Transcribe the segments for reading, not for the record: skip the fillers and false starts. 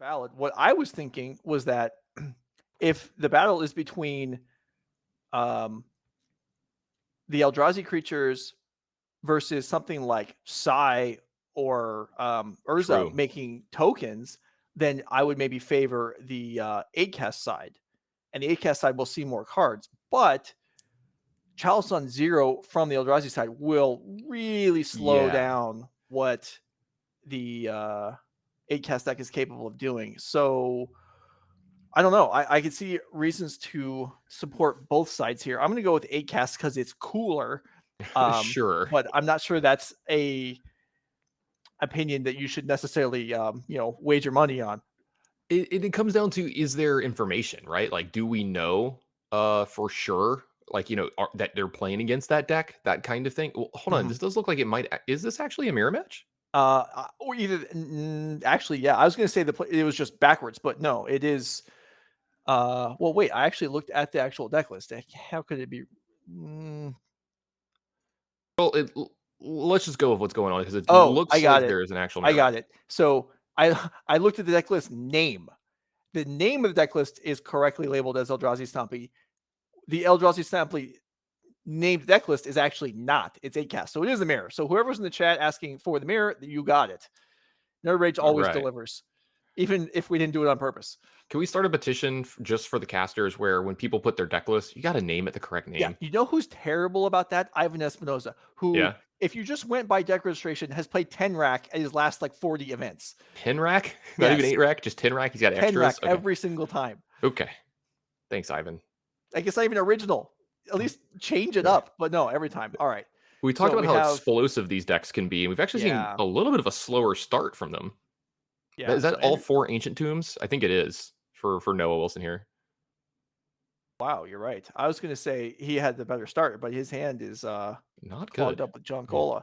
valid. What I was thinking was that if the battle is between um, the Eldrazi creatures versus something like Sai or Urza True. making tokens, then I would maybe favor the 8-cast side. And the 8-cast side will see more cards. But Chalice on 0 from the Eldrazi side will really slow Yeah. down what the 8-cast deck is capable of doing. So I don't know. I can see reasons to support both sides here. I'm going to go with 8-cast because it's cooler. Sure. But I'm not sure that's a opinion that you should necessarily, wager money on. It comes down to, is there information, right? Like, do we know for sure, like, that they're playing against that deck, that kind of thing? Well, hold on, this does look like it might. Is this actually a mirror match? Or either actually, yeah, I was going to say it was just backwards, but no, it is. Well, wait, I actually looked at the actual deck list. How could it be? Well, let's just go with what's going on because it Oh, I looks got like it. there is an actual I mirror got match. it. So I looked at the deck list name. The name of the deck list is correctly labeled as Eldrazi Stompy. The Eldrazi Stompy named deck list is actually not. It's 8-cast. So it is a mirror. So whoever's in the chat asking for the mirror, you got it. Nerd Rage All always right. delivers, even if we didn't do it on purpose. Can we start a petition just for the casters where when people put their deck list, you got to name it the correct name? Yeah, you know who's terrible about that? Ivan Espinosa, who, Yeah. if you just went by deck registration, has played 10 rack at his last 40 events. 10 rack? Not even Yes. 8 rack, just 10 rack. He's got 10 rack extras. Okay. every single time. Okay. Thanks, Ivan. Like, it's not even original. At least change it up. But no, every time. All right. We talked So about how explosive these decks can be, and we've actually seen a little bit of a slower start from them. Yeah. Is that all 4 Ancient Tombs? I think it is for Noah Wilson here. Wow, you're right. I was going to say he had the better start, but his hand is not clogged good. up with Junkola.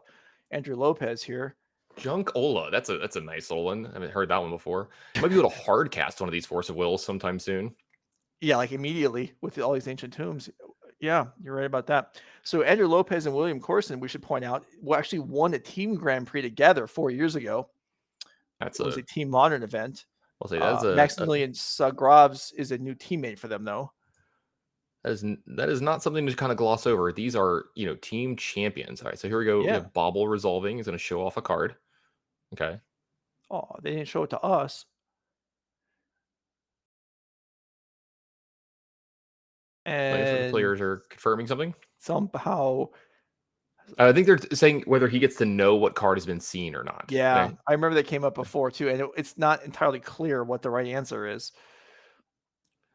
Andrew Lopez here. Junkola, that's a nice old one. I haven't heard that one before. Might be able to hard cast one of these Force of Wills sometime soon. Yeah, like immediately with all these Ancient Tombs. Yeah, you're right about that. So Andrew Lopez and William Courson, we should point out, actually won a team Grand Prix together 4 years ago. It was a team modern event. I'll say that's Maximillian Sagraves is a new teammate for them, though. That is not something to kind of gloss over. These are, team champions. All right, so here we go. Yeah. We have Bobble resolving. He's going to show off a card. Okay. Oh, they didn't show it to us. And the players are confirming something. Somehow, I think they're saying whether he gets to know what card has been seen or not. Yeah, I remember that came up before too, and it's not entirely clear what the right answer is.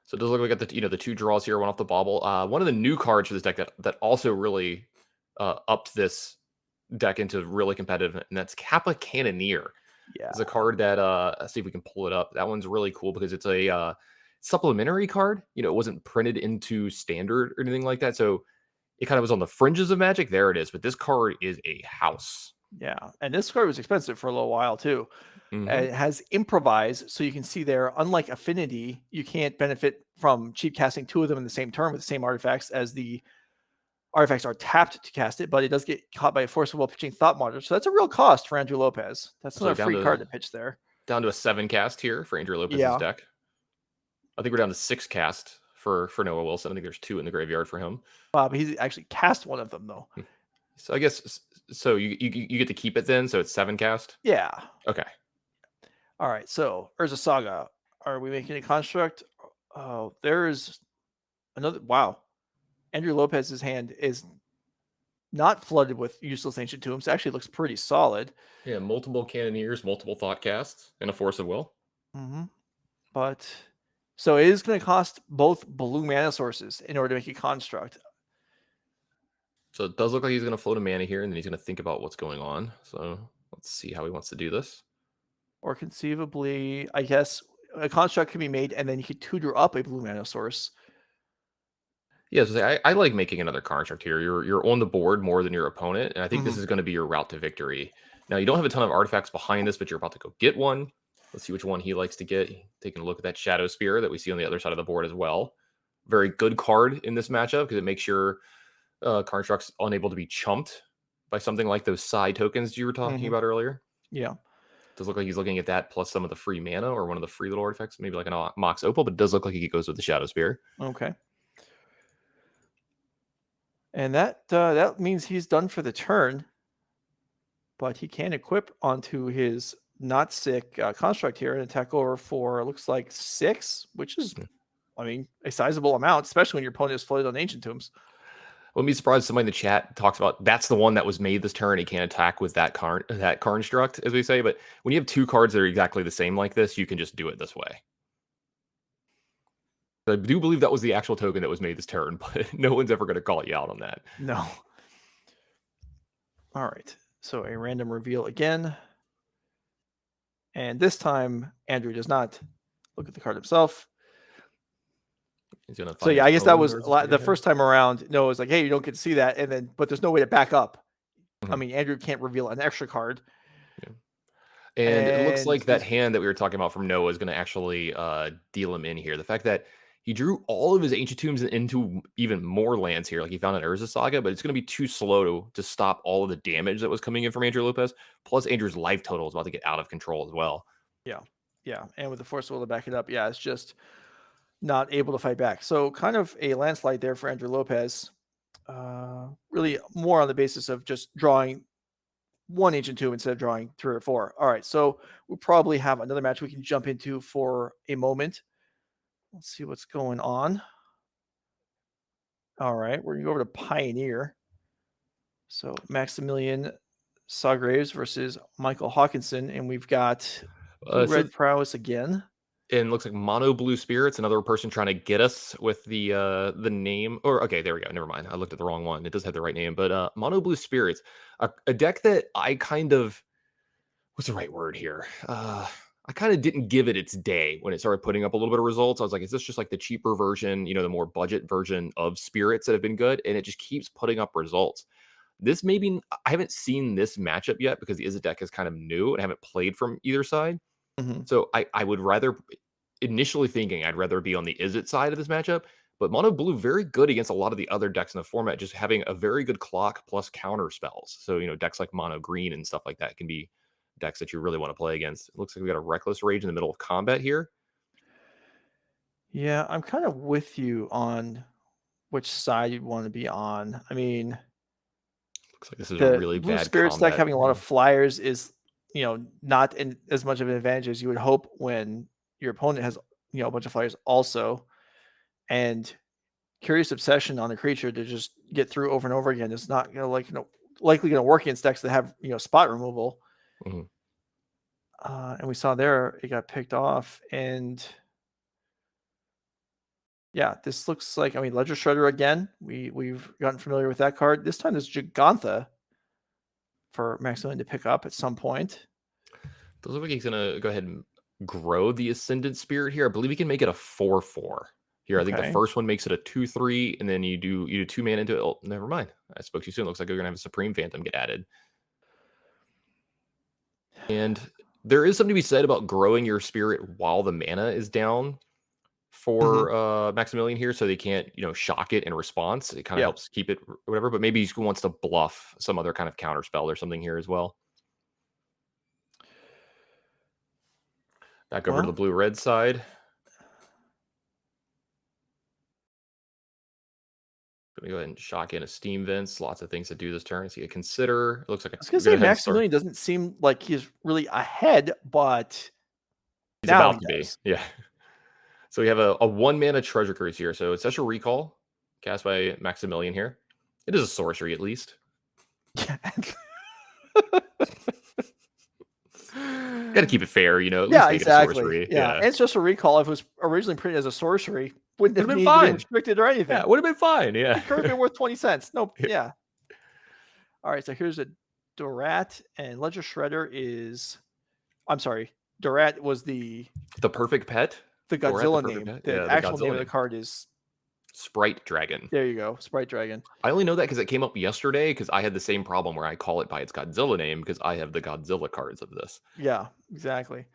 So it does look like the 2 draws here, one off the Bobble. One of the new cards for this deck that also really upped this deck into really competitive, and that's Kappa Cannoneer. Yeah, it's a card that let's see if we can pull it up. That one's really cool because it's a supplementary card. It wasn't printed into standard or anything like that, so it kind of was on the fringes of Magic. There it is, but this card is a house. Yeah, and this card was expensive for a little while too. It has improvise, so you can see there, unlike Affinity, you can't benefit from cheap casting 2 of them in the same turn with the same artifacts, as the artifacts are tapped to cast it, but it does get caught by a Force of Will pitching Thought Monitor, so that's a real cost for Andrew Lopez. That's not a free card to pitch there. Down to a 7 cast here for Andrew Lopez's deck. I think we're down to 6 cast for Noah Wilson. I think there's 2 in the graveyard for him. But he's actually cast one of them though. So I guess you get to keep it then. So it's 7 cast. Yeah. Okay. All right. So Urza Saga. Are we making a construct? Oh, there is another. Wow. Andrew Lopez's hand is not flooded with useless Ancient Tombs. It actually looks pretty solid. Yeah, multiple Cannoneers, multiple Thought Casts, and a Force of Will. But so it is going to cost both blue mana sources in order to make a construct. So it does look like he's going to float a mana here, and then he's going to think about what's going on. So let's see how he wants to do this. Or conceivably, I guess, a construct can be made, and then you could tutor up a blue mana source. Yeah, so I like making another construct here. You're on the board more than your opponent, and I think this is going to be your route to victory. Now, you don't have a ton of artifacts behind this, but you're about to go get one. Let's see which one he likes to get. Taking a look at that Shadow Spear that we see on the other side of the board as well. Very good card in this matchup because it makes your constructs unable to be chumped by something like those Sai tokens you were talking about earlier. Yeah. Does look like he's looking at that plus some of the free mana or one of the free little artifacts, maybe like an Mox Opal, but it does look like he goes with the Shadow Spear. Okay. And that means he's done for the turn, but he can equip onto his not sick construct here and attack over for, looks like 6, which is, I mean, a sizable amount, especially when your opponent is floated on Ancient Tombs. Wouldn't be surprised if somebody in the chat talks about that's the one that was made this turn. He can't attack with that construct, as we say. But when you have 2 cards that are exactly the same like this, you can just do it this way. I do believe that was the actual token that was made this turn, but no one's ever going to call you out on that. No. All right. So a random reveal again. And this time, Andrew does not look at the card himself. So yeah, I guess that was the first time around. No, it was like, hey, you don't get to see that, and then but there's no way to back up. I mean, Andrew can't reveal an extra card. Yeah. And it looks like that hand that we were talking about from Noah is going to actually deal him in here. The fact that he drew all of his Ancient Tombs into even more lands here, like he found an Urza Saga, but it's going to be too slow to stop all of the damage that was coming in from Andrew Lopez. Plus, Andrew's life total is about to get out of control as well. Yeah, yeah, and with the Force Will to back it up, yeah, it's just not able to fight back. So kind of a landslide there for Andrew Lopez. Really more on the basis of just drawing 1 Ancient Tomb instead of drawing 3 or 4. All right, so we'll probably have another match we can jump into for a moment. Let's see what's going on. All right, we're going to go over to Pioneer. So Maximillian Sagraves versus Michael Hawkinson, and we've got red Prowess again. And looks like Mono Blue Spirits, another person trying to get us with the name. Or okay, there we go. Never mind. I looked at the wrong one. It does have the right name, but Mono Blue Spirits, a deck that I kind of, what's the right word here? I kind of didn't give it its day when it started putting up a little bit of results. I was like, is this just like the cheaper version, the more budget version of Spirits that have been good? And it just keeps putting up results. This maybe, I haven't seen this matchup yet because the Izzet deck is kind of new and I haven't played from either side. So I would rather, initially thinking I'd rather be on the Izzet side of this matchup, but Mono Blue very good against a lot of the other decks in the format, just having a very good clock plus counter spells. So, decks like Mono Green and stuff like that can be decks that you really want to play against. It looks like we got a Reckless Rage in the middle of combat here. Yeah, I'm kind of with you on which side you'd want to be on. I mean, looks like this is a really Blue bad Spirits combat. deck having a lot of flyers is not as much of an advantage as you would hope when your opponent has a bunch of flyers also. And Curious Obsession on the creature to just get through over and over again is not likely going to work against decks that have spot removal. And we saw there it got picked off, and yeah, this looks like, Ledger Shredder again. We've gotten familiar with that card. This time there's Gigantha for Maximillian to pick up at some point. Does look like he's gonna go ahead and grow the Ascendant Spirit here. I believe he can make it a 4/4 here. I think the first one makes it a 2/3, and then you do 2 mana into it. Oh, never mind. I spoke too soon. Looks like you're gonna have a Supreme Phantom get added. And there is something to be said about growing your spirit while the mana is down for Maximillian here, so they can't shock it in response. It kind of helps keep it whatever, but maybe he wants to bluff some other kind of counter spell or something here as well. Back over to the blue-red side. Gonna go ahead and shock in a Steam Vents. Lots of things to do this turn. So you consider. It looks like I was gonna say Maximillian doesn't seem like he's really ahead, but he's about to be. Yeah. So we have a 1-mana Treasure Cruise here. So it's such a recall cast by Maximillian here. It is a sorcery at least. Yeah. Got to keep it fair, Yeah, exactly. Yeah, and it's just a recall. If it was originally printed as a sorcery, wouldn't have been fine, restricted or anything. Yeah, would have been fine. Yeah, it could have been worth 20 cents. Nope. Yeah. All right, so here's a Dorat, and Ledger Shredder is. I'm sorry, Dorat was the perfect pet. The Godzilla name. The actual name of the card is Sprite Dragon. There you go, Sprite Dragon. I only know that because it came up yesterday because I had the same problem where I call it by its Godzilla name because I have the Godzilla cards of this. Yeah, exactly.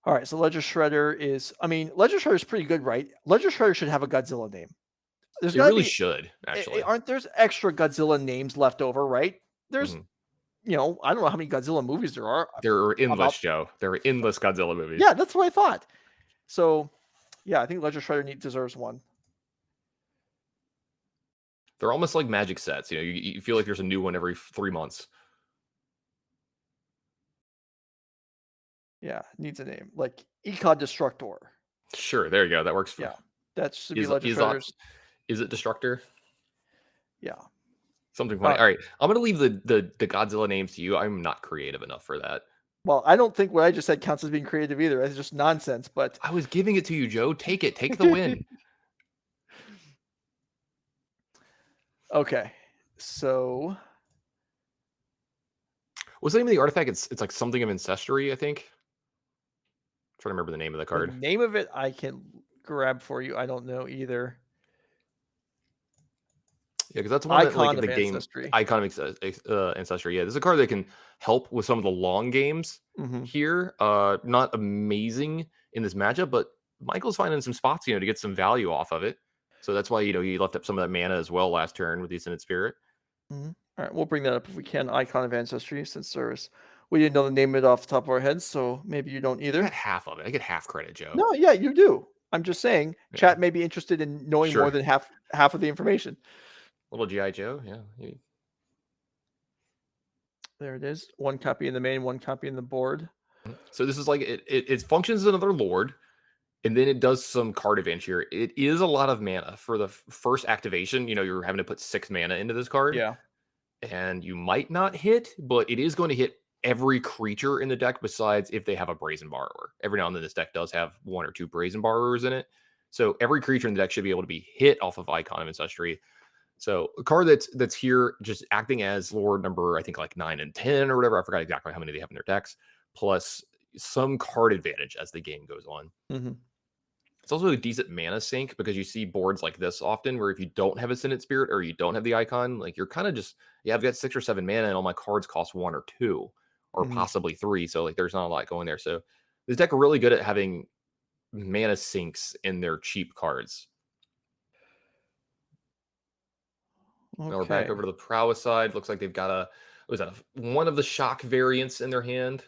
All right, so Ledger Shredder is, Ledger Shredder is pretty good, right? Ledger Shredder should have a Godzilla name. It really should, actually. There's extra Godzilla names left over, right? There's, I don't know how many Godzilla movies there are. There are endless, About, Joe. There are endless Godzilla movies. yeah, that's what I thought. So, yeah, I think Ledger Shredder deserves one. They're almost like magic sets. You feel like there's a new one every 3 months. Yeah, needs a name like Ecod Destructor. Sure, there you go. That works. Yeah, that should be Ledger Shredder's. Is it Destructor? Yeah. Something funny. All right, I'm gonna leave the Godzilla names to you. I'm not creative enough for that. Well, I don't think what I just said counts as being creative either. It's just nonsense. But I was giving it to you, Joe. Take it. Take the win. Okay, so what's the name of the artifact? It's like something of ancestry, I think. I'm trying to remember the name of the the card. name of it I can grab for you. I don't know either. Yeah, because that's one that like Icon the of game Ancestry. icon of ancestry. Yeah, this is a card that can help with some of the long games here. Not amazing in this matchup, but Michael's finding some spots, to get some value off of it. So that's why he left up some of that mana as well last turn with the Ascended Spirit. All right, we'll bring that up if we can. Icon of Ancestry, since we didn't know the name of it off the top of our heads, so maybe you don't either. I got half of it. I get half credit, Joe. No, yeah, you do. I'm just saying, chat may be interested in knowing more than half of the information. Little G.I. Joe, yeah. There it is. One copy in the main, one copy in the board. So this is like it functions as another lord, and then it does some card advantage here. It is a lot of mana for the first activation. You're having to put 6 mana into this card. Yeah. And you might not hit, but it is going to hit every creature in the deck besides if they have a Brazen Borrower. Every now and then this deck does have 1 or 2 Brazen Borrowers in it. So every creature in the deck should be able to be hit off of Icon of Ancestry. So a card that's here just acting as Lord number, I think like 9 and 10 or whatever. I forgot exactly how many they have in their decks, plus some card advantage as the game goes on. It's also a decent mana sink because you see boards like this often where if you don't have Ascendant Spirit or you don't have the icon, like you're kind of just, I've got 6 or 7 mana and all my cards cost 1 or 2 or possibly 3. So like there's not a lot going there. So this deck are really good at having mana sinks in their cheap cards. Okay. Now we're back over to the Prowess side. Looks like they've got one of the shock variants in their hand.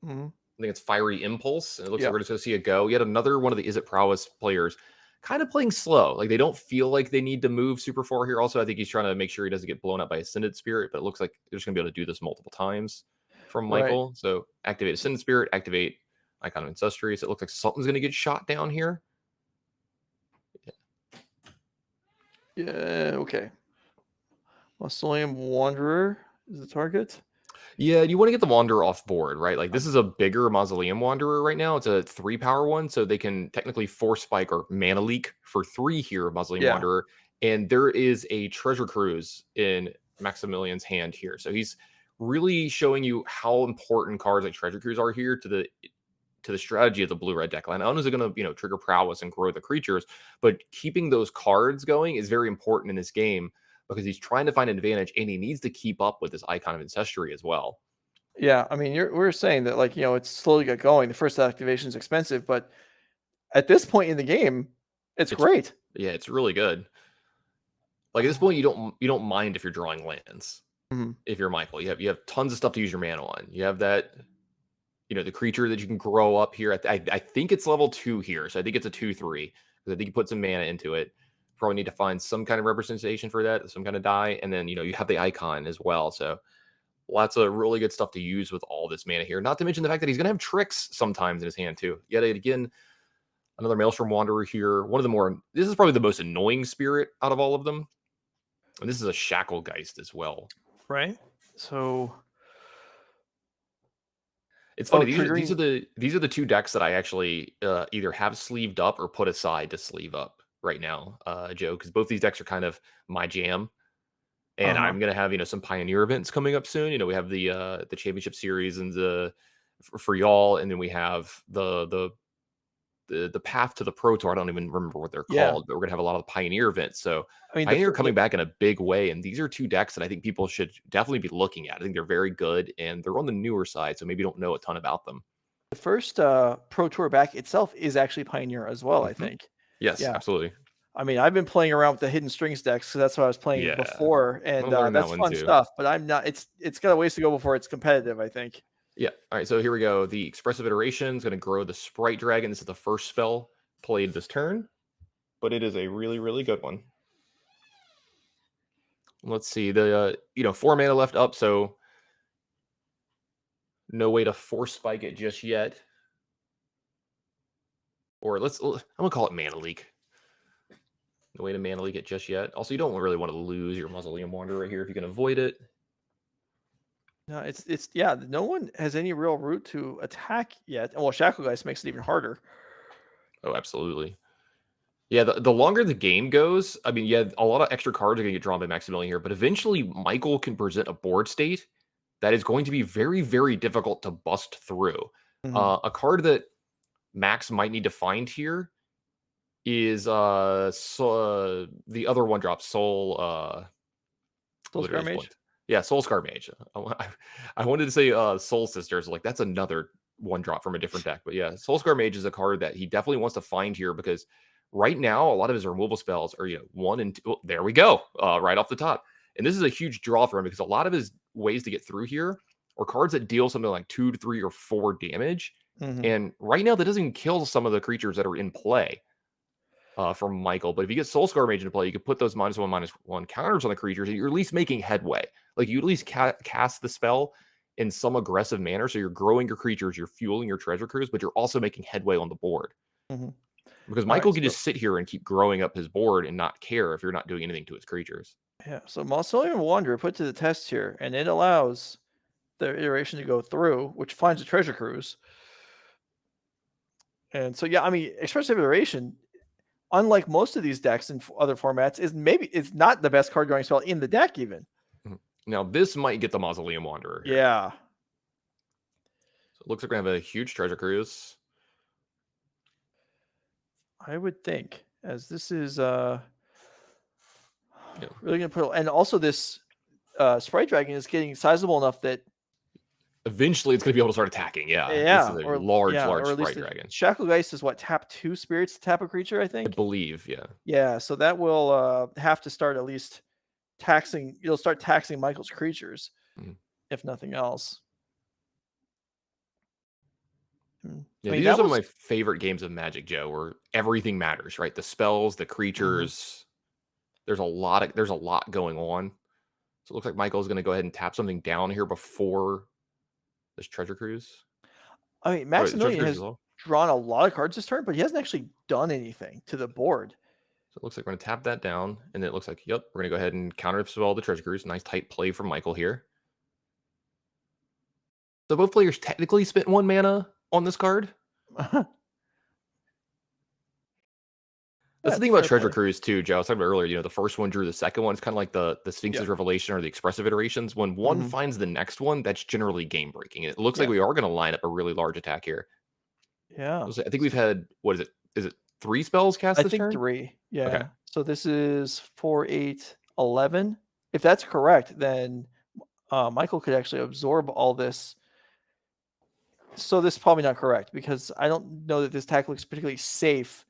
I think it's Fiery Impulse, and it looks like we're just going to see it go. Yet another one of the Izzet Prowess players kind of playing slow. Like they don't feel like they need to move super far here. Also, I think he's trying to make sure he doesn't get blown up by Ascended Spirit, but it looks like they're just going to be able to do this multiple times from Michael. Right. So activate Ascended Spirit, activate Icon of Ancestry. So it looks like something's going to get shot down here. Yeah, okay. Mausoleum Wanderer is the target. Yeah, you want to get the Wanderer off board, right? Like this is a bigger Mausoleum Wanderer right now. It's a 3-power one, so they can technically Force Spike or Mana Leak for 3 here, Mausoleum Wanderer. And there is a Treasure Cruise in Maximillian's hand here. So he's really showing you how important cards like Treasure Cruise are here to the strategy of the blue-red deck line. Not only is it going to, trigger Prowess and grow the creatures, but keeping those cards going is very important in this game, because he's trying to find an advantage and he needs to keep up with this Icon of Ancestry as well. Yeah, I mean, we're saying that it's slowly get going. The first activation is expensive, but at this point in the game, it's great. Yeah, it's really good. Like at this point, you don't mind if you're drawing lands. If you're Michael, you have tons of stuff to use your mana on. You have that, the creature that you can grow up here. I think it's level 2 here, so I think it's a 2/3 because I think you put some mana into it. Probably need to find some kind of representation for that, some kind of die, and then you have the icon as well. So lots of really good stuff to use with all this mana here. Not to mention the fact that he's going to have tricks sometimes in his hand too. Yet again, another Maelstrom Wanderer here. This is probably the most annoying spirit out of all of them, and this is a Shacklegeist as well. Right. So it's funny. These are the 2 decks that I actually either have sleeved up or put aside to sleeve up right now, Joe, because both these decks are kind of my jam, and I'm gonna have some Pioneer events coming up soon. We have the Championship Series and for y'all, and then we have the path to the Pro Tour. I don't even remember what they're called, but we're gonna have a lot of Pioneer events. So I mean, Pioneer coming back in a big way, and these are 2 decks that I think people should definitely be looking at. I think they're very good, and they're on the newer side, so maybe don't know a ton about them. The first Pro Tour back itself is actually Pioneer as well, I think. Yes, absolutely. I mean, I've been playing around with the hidden strings decks because that's what I was playing Yeah, before, I'm and gonna learn that that's one fun too. stuff. But I'm not. It's got a ways to go before it's competitive, I think. Yeah. All right. So here we go. The expressive iteration is going to grow the Sprite Dragon. This is the first spell played this turn, but it is a really, really good one. Let's see. The 4 mana left up, so no way to force spike it just yet. Or I'm gonna call it mana leak. No way to mana leak it just yet. Also, you don't really want to lose your Mausoleum Wanderer right here if you can avoid it. No, it's yeah. No one has any real route to attack yet. Well, Shacklegeist makes it even harder. Oh, absolutely. Yeah, the longer the game goes, I mean, yeah, a lot of extra cards are going to get drawn by Maximillian here, but eventually Michael can present a board state that is going to be very, very difficult to bust through. Mhm. A card that Max might need to find here is the other one drop, Soul. Soul Scar Literally just Mage. blinked. Yeah, Soul Scar Mage. I wanted to say Soul Sisters. Like that's another one drop from a different deck. But yeah, Soul Scar Mage is a card that he definitely wants to find here because right now a lot of his removal spells are 1 and 2. Oh, there we go, right off the top. And this is a huge draw for him because a lot of his ways to get through here are cards that deal something like 2 to 3 or 4 damage. Mhm. And right now that doesn't kill some of the creatures that are in play. From Michael. But if you get Soul Scar Mage into play, you can put those -1/-1 counters on the creatures, and you're at least making headway. Like you at least cast the spell in some aggressive manner, so you're growing your creatures, you're fueling your treasure cruise, but you're also making headway on the board. Mhm. Because All right. Michael can just sit here and keep growing up his board and not care if you're not doing anything to his creatures. Yeah. So Mausoleum Wanderer put to the test here, and it allows the iteration to go through, which finds a treasure cruise. And so yeah, I mean, expressive iteration, unlike most of these decks in other formats, it's not the best card drawing spell in the deck even. Mhm. Now this might get the Mausoleum Wanderer here. Yeah. So it looks like we're gonna have a huge treasure cruise. I would think, as this is Yeah. really gonna put, and also this Sprite Dragon is getting sizable enough that Eventually it's gonna be able to start attacking. Yeah. This is a large, large or at least Sprite the Dragon. Shacklegeist is what, tap 2 spirits to tap a creature, I I think. believe, yeah. Yeah, so that will have to start at least taxing. You'll start taxing Michael's creatures, Mhm. if nothing else. I Yeah, mean, these are that some of was my favorite games of Magic, Joe, where everything matters, right? The spells, the creatures. There's a lot going on. So it looks like Michael's going to go ahead and tap something down here before this treasure cruise. I mean, Oh, the treasure Maximillian cruise as has well. drawn a lot of cards this turn, but he hasn't actually done anything to the board. So it looks like we're going to tap that down, and then it looks like, yep, we're going to go ahead and counter spell the treasure cruise. Nice tight play from Michael here. So both players technically spent 1 mana on this card. That's the That's thing about fair Treasure play. Cruise too, Joe. I was talking about earlier. The first one drew the second one. It's kind of like the Sphinx's Yeah. Revelation or the expressive iterations. When one Mhm. finds the next one, that's generally game breaking. It looks like Yeah. we are going to line up a really large attack here. Yeah. I think we've had what is it? Is it 3 spells cast I this think turn? 3. Okay. Yeah. So this is 4, 8, 11. If that's correct, then Michael could actually absorb all this. So this is probably not correct because I don't know that this attack looks particularly safe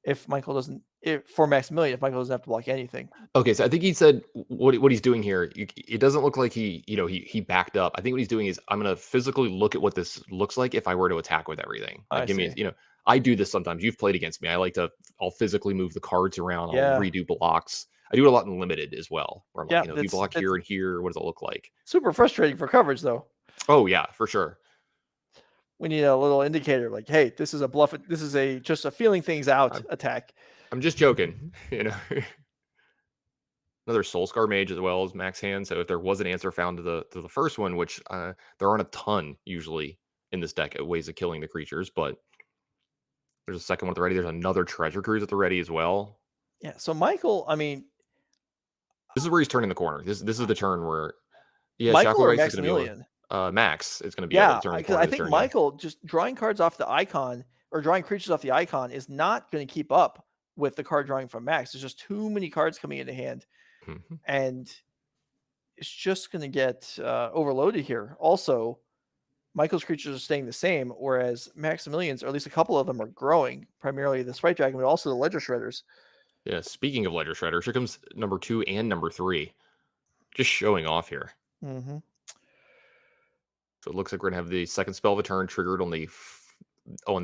if Michael doesn't, if for Maximillian, if Michael doesn't have to block anything. Okay, so I think he said what he's doing here. It doesn't look like he backed up. I think what he's doing is I'm going to physically look at what this looks like if I were to attack with everything. Like I give see. me, I do this sometimes. You've played against me. I'll physically move the cards around. I'll Yeah. redo blocks. I do it a lot in limited as well. Where I'm like, Yeah. if you block That's here and here, what does it look like? super frustrating for coverage though. Oh yeah, for sure. We need a little indicator like, hey, this is a bluff. This is just a feeling things out I'm, attack. I'm just joking. Another Soul Scar Mage as well as Max Hand. So if there was an answer found to the first one, which there aren't a ton usually in this deck, ways of killing the creatures, but there's a second one at the ready. There's another Treasure Cruise at the ready as well. Yeah. So Michael, I mean, This is where he's turning the corner. This is the turn where Michael or Shacklegeist is going to be able Maximilian? to Max is going to be able Yeah, to turn the because corner I this think turn. Yeah. Michael just drawing cards off the icon or drawing creatures off the icon is not going to keep up with the card drawing from Max. There's just too many cards coming into hand, Mhm. and it's just going to get overloaded here. Also, Michael's creatures are staying the same, whereas Maximilian's, or at least a couple of them, are growing. Primarily the Sprite Dragon, but also the Ledger Shredders. Yeah, speaking of Ledger Shredders, here comes number 2 and number 3. Just showing off here. Mm-hmm. So it looks like we're gonna have the second spell of a turn triggered on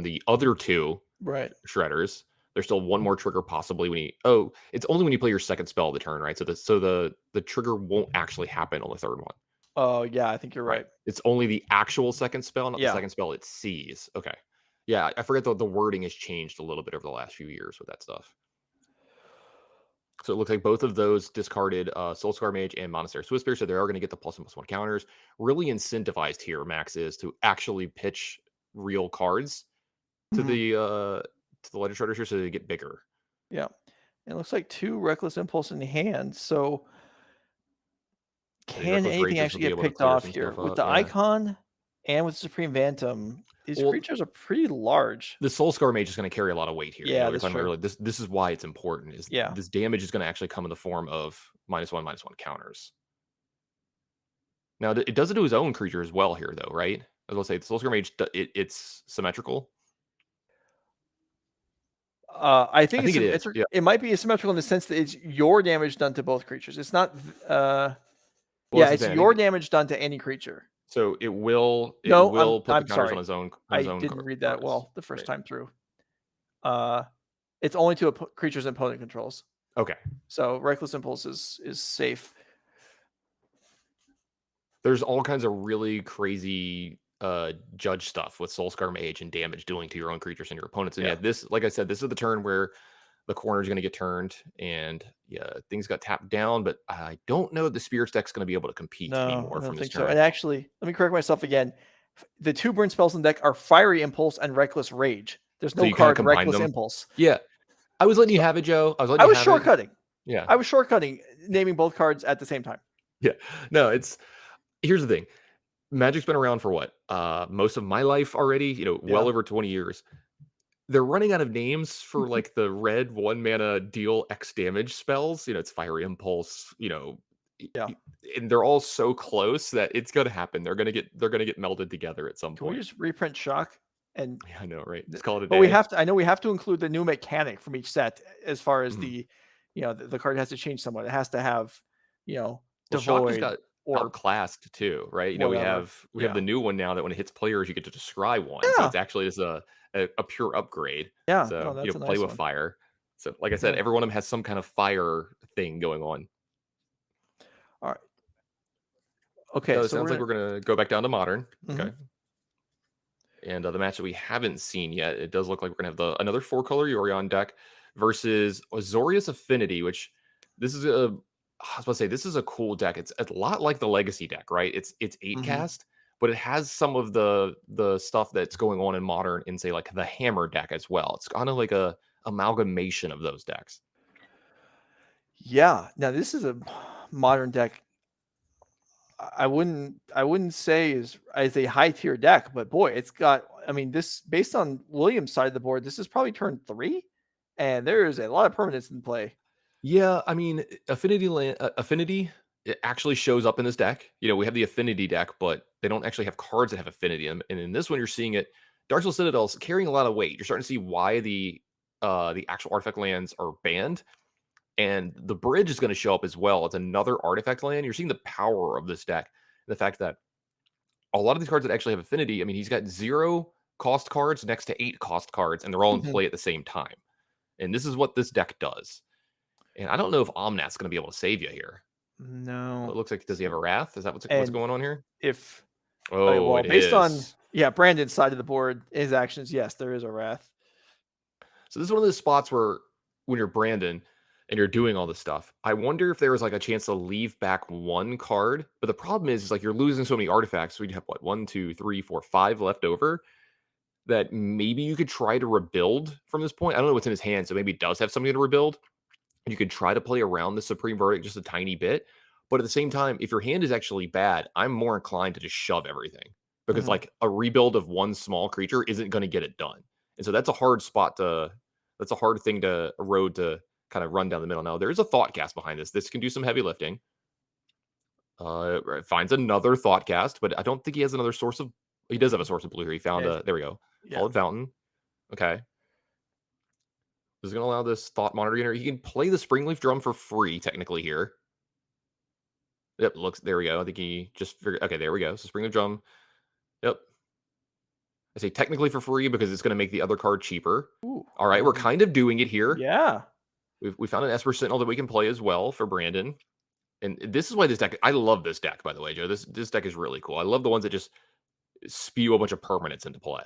the other 2 Right. Shredders. There's still one more trigger possibly when you. Oh, it's only when you play your second spell of the turn, right? So the trigger won't actually happen on the third one. Oh, yeah, I think you're Right. right. It's only the actual second spell, not the Yeah. second spell it sees. Okay. Yeah, I forget the wording has changed a little bit over the last few years with that stuff. So it looks like both of those discarded Soulscar Mage and Monastery Swiftspear, so they are going to get the +1/+1 counters. Really incentivized here, Max, is to actually pitch real cards to Mhm. the Ledger Shredders here so they get bigger. Yeah. It looks like 2 Reckless Impulse in hand, so The can Reckless anything Rages will actually be get able to picked clear off some here? stuff With up. the Yeah. Icon and with Supreme Phantom, these Well, creatures are pretty large. the Soulscar Mage is going to carry a lot of weight here. Yeah, We were that's talking about true. earlier. This is why it's important. Is Yeah. this damage is going to actually come in the form of -1/-1 counters. Now it does it to his own creature as well here, though, right? I was going to say the Soulscar Mage. It's symmetrical. I I think it's think it is. symmetric. Yeah. It might be asymmetrical in the sense that it's your damage done to both creatures. It's not. Well, Yeah, that's the it's thing. I your think damage done to any creature. so. It No, will put the I'm counters sorry. on his I own didn't read that cards. well the first Right. time through. Uh, it's only to creatures and opponent controls. Okay. So Reckless Impulse is safe. There's all kinds of really crazy judge stuff with Soulscar Mage and damage doing to your own creatures and your opponents. And Yeah. yeah, this, like I said, this is the turn where the corner is going to get turned, and yeah, things got tapped down. But I don't know if the Spirits deck's going to be able to compete No, I anymore don't from this think so. And turn. actually, let me correct myself again. The 2 burn spells in the deck are Fiery Impulse and Reckless Rage. There's So no you kind of card combine Reckless them. Impulse. Yeah, I was letting you So have it, Joe. I was letting I you was have it. shortcutting. Yeah, I was shortcutting, naming both cards at the same time. yeah. No, it's here's the thing. Magic's been around for what? Most of my life already. Well Yeah. over 20 years. They're running out of names for like the red 1 mana deal X damage spells. It's Fiery Impulse. Yeah. And they're all so close that it's gonna happen. They're gonna get melded together at some Can we point. just reprint Shock? And Yeah, I know, right? Just call it a but we day. have to. I know we have to include the new mechanic from each set as far as Mhm. the card has to change somewhat. It has to have, you know, Well, Shock just devoid got or outclassed too, right? We whatever. have Yeah. the new one now that when it hits players, you get to descry one. So Yeah. it's actually just a pure upgrade. Yeah. No, So that's a play nice with one. fire. So like I said, Yeah. every one of them has some kind of fire thing going on. All right. Okay. So it So sounds like we're we're gonna go back down to modern. mhm. Okay. And the match that we haven't seen yet, it does look like we're gonna have another 4-color Yorion deck versus Azorius Affinity, which this is I was about to say this is a cool deck. It's a lot like the Legacy deck, right? It's 8 Mhm. cast, but it has some of the stuff that's going on in modern in say like the Hammer deck as well. It's kind of like a amalgamation of those decks. Yeah. Now this is a modern deck. I wouldn't say is as a high tier deck, but boy, it's got. I mean, this based on Williams' side of the board, this is probably turn 3, and there is a lot of permanence in play. Yeah, I mean, Affinity it actually shows up in this deck. We have the Affinity deck, but they don't actually have cards that have Affinity. And in this one, you're seeing it. Dark Soul Citadel's carrying a lot of weight. You're starting to see why the actual artifact lands are banned, and the bridge is going to show up as well. It's another artifact land. You're seeing the power of this deck, and the fact that a lot of these cards that actually have Affinity. I mean, he's got 0 cost cards next to 8 cost cards, and they're all in Mhm. play at the same time. And this is what this deck does. And I don't know if Omnat's gonna be able to save you here. Well, it No, looks like does he have a Wrath? Is that what's and going on here? if Oh, well, it based on is. Brandon's side of the board, his actions, yes, there is a wrath. So this is one of those spots where when you're Brandon and you're doing all this stuff, I wonder if there was like a chance to leave back 1 card. But the problem is like you're losing so many artifacts. So you'd have what, 1, 2, 3, 4, 5 left over that maybe you could try to rebuild from this point. I don't know what's in his hand, so maybe it does have something to rebuild. You could try to play around the Supreme Verdict just a tiny bit. But at the same time, if your hand is actually bad, I'm more inclined to just shove everything because Mhm. like a rebuild of 1 small creature isn't going to get it done. And so that's a hard that's a hard thing a road to kind of run down the middle. Now there's a thought cast behind this. This can do some heavy lifting. It finds another thought cast, but I don't think he has another source of. He does have a source of blue here. He found Yeah, a. There we go. yeah. Hallowed Fountain. Okay. Is going to allow this Thought Monitor Unit. He can play the Springleaf Drum for free, technically, here. Yep, looks, there we go. I think he just figured, okay, there we go. So Springleaf Drum. Yep. I say technically for free because it's going to make the other card cheaper. Ooh, all right, we're kind of doing it here. Yeah. We found an Esper Sentinel that we can play as well for Brandon. And this is why this deck, I love this deck, by the way, Joe. This deck is really cool. I love the ones that just spew a bunch of permanents into play.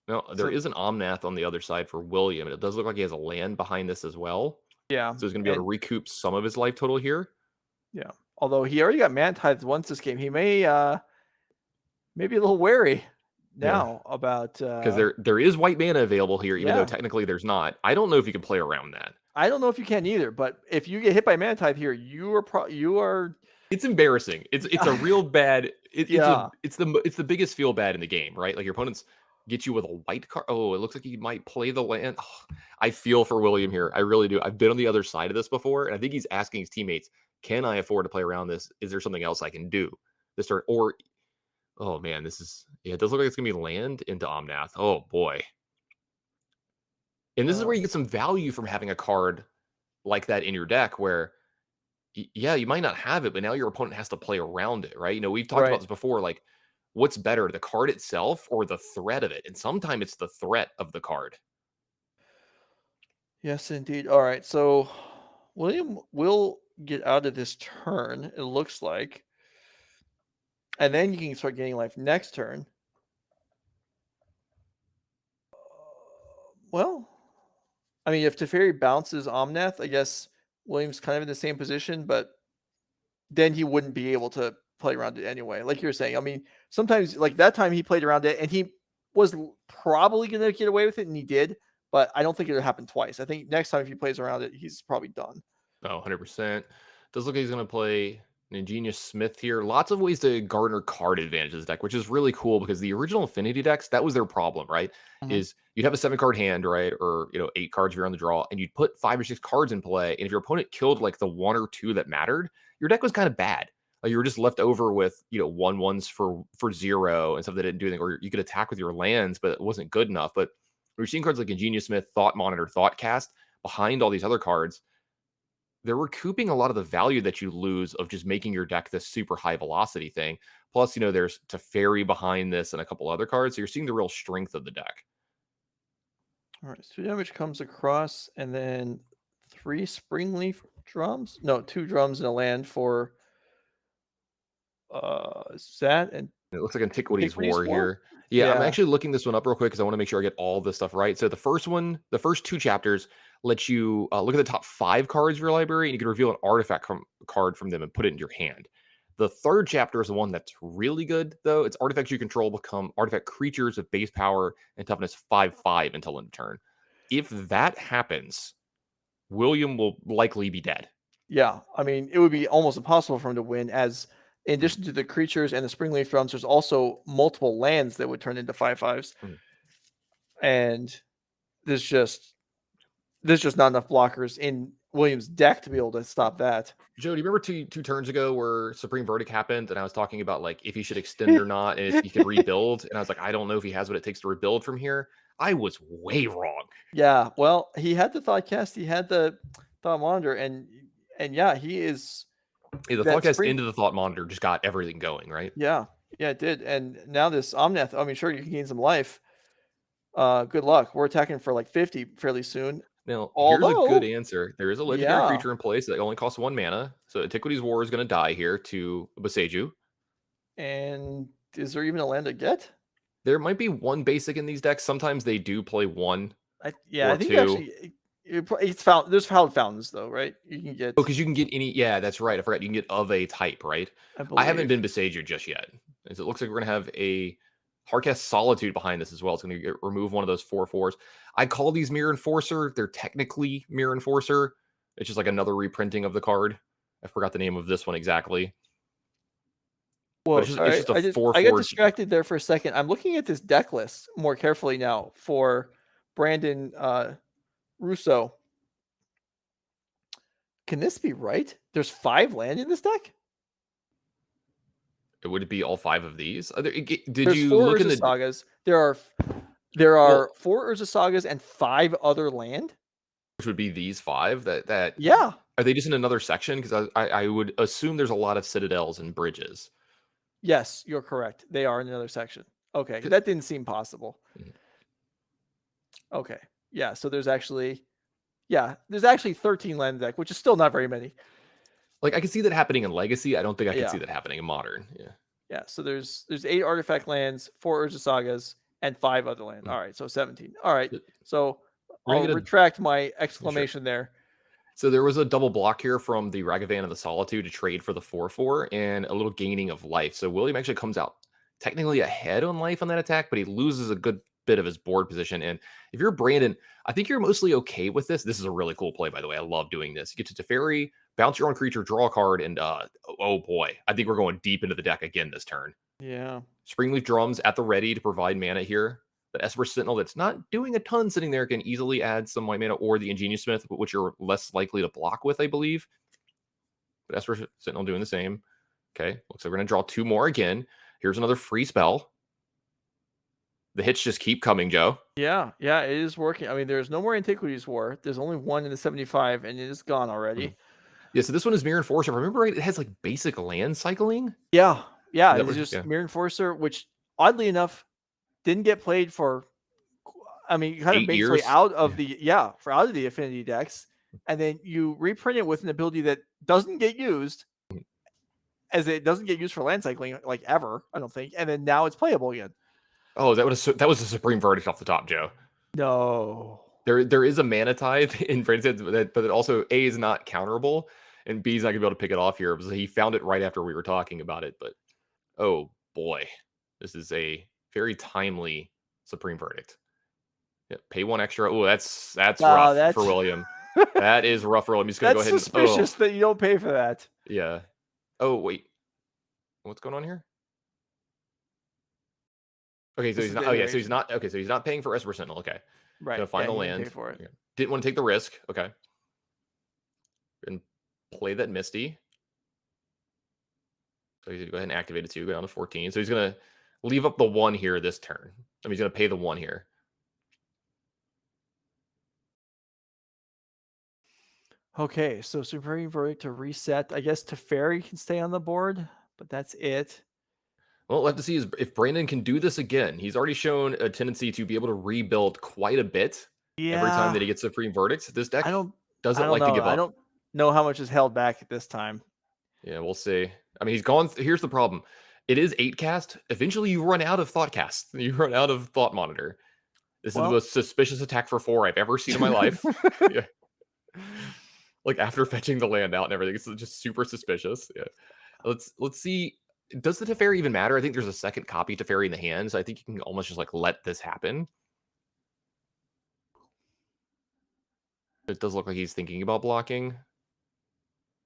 Now, there is an Omnath on the other side for William, and it does look like he has a land behind this as well. Yeah. So he's going to be able to recoup some of his life total here. Yeah. Although he already got Mantithed once this game, he may be a little wary now about because there is white mana available here, even though technically there's not. I don't know if you can play around that. I don't know if you can either, but if you get hit by Mantithe here, you are. It's embarrassing. It's a real bad. It's the biggest feel bad in the game, right? Like your opponents get you with a white card. Oh, it looks like he might play the land. Oh, I feel for William here. I really do. I've been on the other side of this before, and I think he's asking his teammates, "Can I afford to play around this? Is there something else I can do this turn?" Or, oh man, this is it does look like it's gonna be land into Omnath. Oh boy. And this is where you get some value from having a card like that in your deck where, yeah, you might not have it, but now your opponent has to play around it, right? You know, we've talked about this before, like, what's better, the card itself or the threat of it? And sometimes it's the threat of the card. Yes, indeed. All right, so William will get out of this turn, it looks like. And then you can start getting life next turn. Well, I mean, if Teferi bounces Omnath, I guess William's kind of in the same position, but then he wouldn't be able to play around it anyway. Like you're saying, I mean, sometimes like that time he played around it and he was probably going to get away with it, and he did, but I don't think it'll happen twice. I think next time if he plays around it, he's probably done. Oh, 100%. Does look like he's going to play an Ingenious Smith here. Lots of ways to garner card advantage this deck, which is really cool because the original Affinity decks, that was their problem, right? Is you'd have a 7-card hand, right? Or, 8 cards if you're on the draw, and you'd put 5 or 6 cards in play. And if your opponent killed like the 1 or 2 that mattered, your deck was kind of bad. Like you were just left over with, 1/1s for 0 and stuff that didn't do anything. Or you could attack with your lands, but it wasn't good enough. But we're seeing cards like Ingenious Smith, Thought Monitor, Thought Cast behind all these other cards. They're recouping a lot of the value that you lose of just making your deck this super high velocity thing. Plus, there's Teferi behind this and a couple other cards. So you're seeing the real strength of the deck. All right, so damage comes across, and then 3 Springleaf drums. No, 2 drums and a land for Zat, and it looks like Antiquities War here. Yeah, I'm actually looking this one up real quick because I want to make sure I get all this stuff right. So the first 2 chapters let you look at the top 5 cards of your library, and you can reveal an artifact card from them and put it in your hand. The third chapter is the one that's really good, though. It's artifacts you control become artifact creatures of base power and toughness 5/5 until end of turn. If that happens, William will likely be dead. Yeah, I mean, it would be almost impossible for him to win, as in addition to the creatures and the Springleaf drums, there's also multiple lands that would turn into 5/5s. And there's just not enough blockers in William's deck to be able to stop that. Joe, do you remember two turns ago where Supreme Verdict happened, and I was talking about like if he should extend or not, and if he could rebuild, and I was like, I don't know if he has what it takes to rebuild from here. I was way wrong. Yeah, well, he had the Thoughtcast, he had the Thought Monitor, and yeah, he is. Yeah, the Thoughtcast into the Thought Monitor just got everything going, right? Yeah, it did. And now this Omnath, I mean, sure, you can gain some life. Good luck. We're attacking for like 50 fairly soon. Now, here's a good answer. There is a legendary creature in place that only costs 1 mana. So Antiquities War is going to die here to Boseiju. And is there even a land to get? There might be 1 basic in these decks. Sometimes they do play 1. I think 2. Actually it's found. There's fountains though, right? You can get. Oh, because you can get any. Yeah, that's right. I forgot. You can get of a type, right? I haven't been Boseiju just yet. And so it looks like we're going to have a Hardcast Solitude behind this as well. It's going to remove one of those 4/4s. I call these Mirror Enforcer. They're technically Mirror Enforcer. It's just like another reprinting of the card. I forgot the name of this one exactly. Well, it's just a 4/4. I got distracted there for a second. I'm looking at this deck list more carefully now for Brandon Russo. Can this be right? There's 5 land in this deck? Would it be all 5 of these? Did There's you 4 look in Urza the Sagas? There are There are Well, 4 Urza Sagas and 5 other land. which would be these 5 that Yeah. are they just in another section? Because I would assume there's a lot of citadels and bridges. Yes, you're correct. They are in another section. Okay, 'Cause- that didn't seem possible. Mhm. Okay. Yeah, so there's actually 13 land deck, which is still not very many. Like I can see that happening in Legacy. I don't think I can Yeah. see that happening in Modern. Yeah. Yeah, so there's 8 artifact lands, 4 Urza Sagas, and 5 other land. Mhm. All right, so 17. All right. So We're I'll gonna get retract my a sure. exclamation there. So there was a double block here from the Ragavan of the Solitude to trade for the 4/4 and a little gaining of life. So William actually comes out technically ahead on life on that attack, but he loses a good bit of his board position. And if you're Brandon, I think you're mostly okay with this. This is a really cool play, by the way. I love doing this. You get to Teferi, bounce your own creature, draw a card, and oh boy, I think we're going deep into the deck again this turn. Yeah. Springleaf Drums at the ready to provide mana here. The Esper Sentinel that's not doing a ton sitting there can easily add some white mana, or the Ingenious Smith, which you're less likely to block with, I believe. But Esper Sentinel doing the same. Okay, looks like we're going to draw 2 more again. Here's another free spell. The hits just keep coming, Joe. Yeah, it is working. I mean, there's no more Antiquities War. There's only one in the 75, and it is gone already. Yeah, so this one is Mirror Enforcer. If I remember right, it has like basic land cycling. Yeah, it's Right? just Yeah. Mirror Enforcer, which oddly enough didn't get played for. I mean, kind of 8 makes its way years. out of out of the Affinity decks, and then you reprint it with an ability that doesn't get used, as it doesn't get used for land cycling like ever. I don't think, and then now it's playable again. Oh, that was a supreme verdict off the top, Joe. No. There is a mana tithe in Brandon's head, but it also A is not counterable, and B is not gonna be able to pick it off here because he found it right after we were talking about it. But oh boy, this is a very timely supreme verdict. Yeah, pay 1 extra. Oh, that's rough for That's William. That is rough for William. He's gonna go that's ahead and suspicious that you don't pay for that. yeah. Oh wait, what's going on here? Okay, so This he's is not. the Oh yeah, so he's iteration. not. Okay, so he's not paying for Esper Sentinel. Okay, Right. gonna find the He didn't pay land. for it. Okay. Didn't want to take the risk. Okay, and play that Misty. So he's gonna go ahead and activate it too. Go down to 14. So he's gonna leave up the 1 here this turn. I mean, he's gonna pay the 1 here. Okay, so Supreme Verdict to reset. I guess Teferi can stay on the board, but that's it. Well, we'll have to see if Brandon can do this again. He's already shown a tendency to be able to rebuild quite a bit every time Yeah, that he gets Supreme Verdicts. This deck I don't doesn't know. like to give I up. don't know how much is held back at this time. Yeah, we'll see. I mean, he's gone. Here's the problem. It is 8 cast. Eventually, you run out of Thought Cast. You run out of Thought Monitor. This is the Well, most suspicious attack for 4 I've ever seen in my life. Yeah. Like after fetching the land out and everything, it's just super suspicious. Yeah. Let's see. Does the Teferi even matter? I think there's a second copy Teferi in the hand, so I think you can almost just like let this happen. It does look like he's thinking about blocking.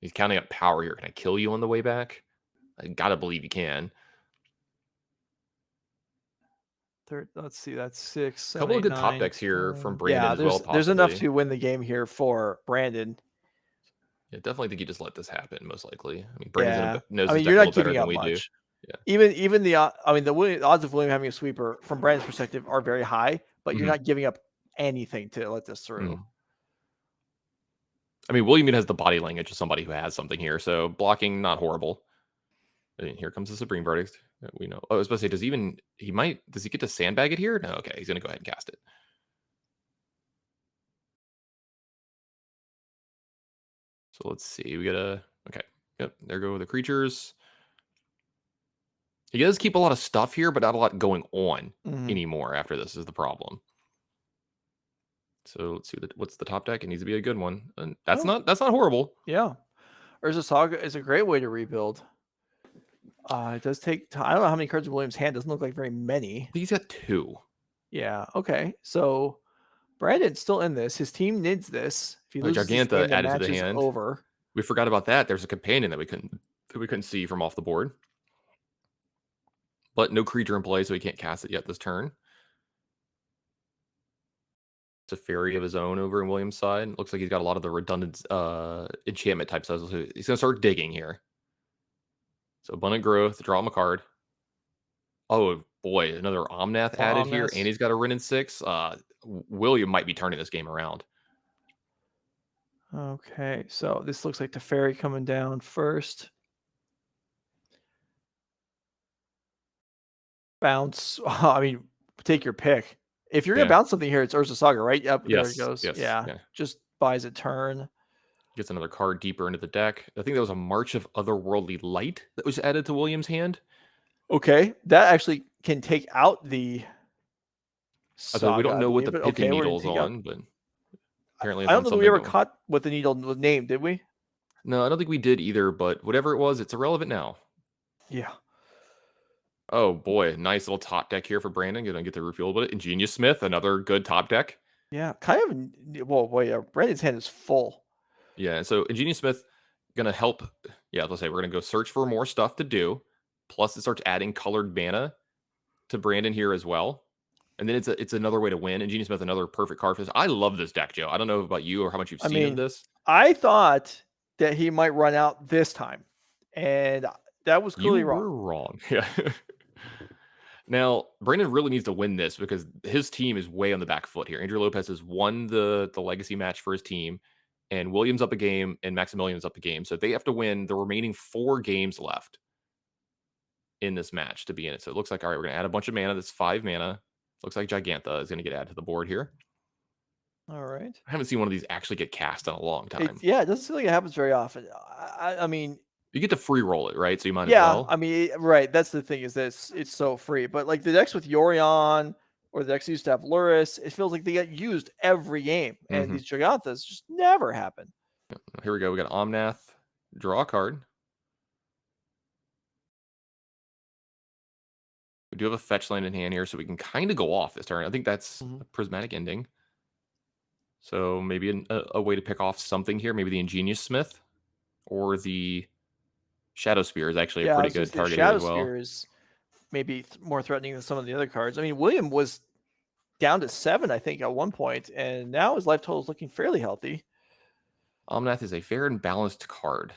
He's counting up power here. Can I kill you on the way back? I gotta believe you can. Let's see. That's 6, A 7, couple of 8, good top 9, decks here 10. from Brandon as well, There's enough possibly. to win the game here for Brandon. Yeah, definitely think you just let this happen, most likely. I mean, Brandon knows I his mean, deck you're a not little better giving than up we do. much. Yeah. Even the odds of William having a sweeper from Brandon's perspective are very high, but you're not giving up anything to let this through. I mean, William has the body language of somebody who has something here, so blocking not horrible. And here comes the Supreme Verdict. We know. Oh, I was about to say, does he get to sandbag it here? No, okay, he's gonna go ahead and cast it. So let's see. We gotta okay. Yep, there go the creatures. He does keep a lot of stuff here, but not a lot going on anymore after this is the problem. So let's see what's the top deck. It needs to be a good one. And that's not horrible. Yeah. Urza Saga is a great way to rebuild. It does take time. I don't know how many cards in William's hand. Doesn't look like very many. I think he's got 2. Yeah. Okay. So Brandon's still in this. His team needs this. If he loses this Giganta game, the added to match the is hand. over. We forgot about that. There's a companion that we couldn't see from off the board. But no creature in play, so he can't cast it yet this turn. It's a fairy of his own over in Williams' side. Looks like he's got a lot of the redundant enchantment types. So he's gonna start digging here. So abundant growth, draw him a card. Oh boy, another Omnath More added here, Omnis. and he's got a Ren in 6. William might be turning this game around. Okay, so this looks like the fairy coming down first. Bounce. I mean, take your pick. If you're gonna Yeah. bounce something here, it's Urza Saga, right? Yep, there it Yes. goes. Yes. Yeah, Yeah. just buys a turn. Gets another card deeper into the deck. I think that was a March of Otherworldly Light that was added to William's hand. Okay, that actually can take out the Although we Saga, don't I know what believe. the But pithing okay, we're gonna needle is take out. on, but apparently I it's don't on know that we something. ever But caught what the needle was named, did we? no, I don't think we did either. But whatever it was, it's irrelevant now. Yeah. Oh boy, nice little top deck here for Brandon. Gonna get the refuel a bit. Ingenious Smith, another good top deck. Yeah, kind of. Well, wait, Brandon's hand is full. Yeah, so Ingenious Smith gonna help. Yeah, let's say we're gonna go search for more stuff to do. Plus, it starts adding colored mana to Brandon here as well. And then it's another way to win. Ingenious Smith, another perfect card for this. I love this deck, Joe. I don't know about you or how much you've I seen of mean, this. I thought that he might run out this time, and that was You clearly wrong. were wrong. Yeah. Now, Brandon really needs to win this because his team is way on the back foot here. Andrew Lopez has won the legacy match for his team, and Williams up a game, and Maximillian's up a game. So they have to win the remaining 4 games left in this match to be in it. So it looks like, all right, we're going to add a bunch of mana. That's 5 mana. Looks like Gigantha is going to get added to the board here. All right. I haven't seen one of these actually get cast in a long time. Yeah, it doesn't seem like it happens very often. I mean, You get to free roll it, right? So you might as yeah, well. I mean, right. That's the thing is that it's so free. But like the decks with Yorion or the decks used to have Luris, it feels like they get used every game, and these Giganthas just never happen. Here we go. We got Omnath. Draw a card. We do have a fetch land in hand here, so we can kind of go off this turn. I think that's a prismatic ending. So maybe a way to pick off something here. Maybe the Ingenious Smith or the Shadow Spear is actually a pretty good target here Shadow as well. Spear is maybe more threatening than some of the other cards. I mean, William was down to 7, I think, at one point, and now his life total is looking fairly healthy. Omnath is a fair and balanced card.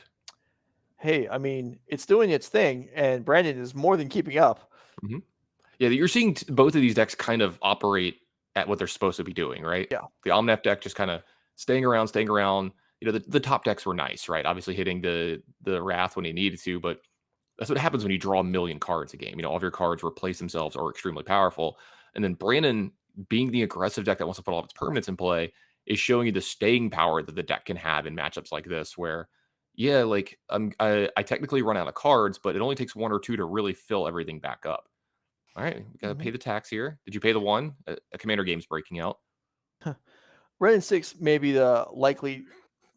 Hey, I mean, it's doing its thing, and Brandon is more than keeping up. Yeah, you're seeing both of these decks kind of operate at what they're supposed to be doing, right? Yeah. The Omnath deck just kind of staying around. You know, the top decks were nice, right? Obviously hitting the Wrath when he needed to, but that's what happens when you draw a million cards a game. You know, all of your cards replace themselves or are extremely powerful. And then Brandon, being the aggressive deck that wants to put all of its permanents in play, is showing you the staying power that the deck can have in matchups like this, where, yeah, like I technically run out of cards, but it only takes 1 or 2 to really fill everything back up. All right, we got to pay the tax here. Did you pay the 1? A commander game's breaking out. Red and 6 may be the likely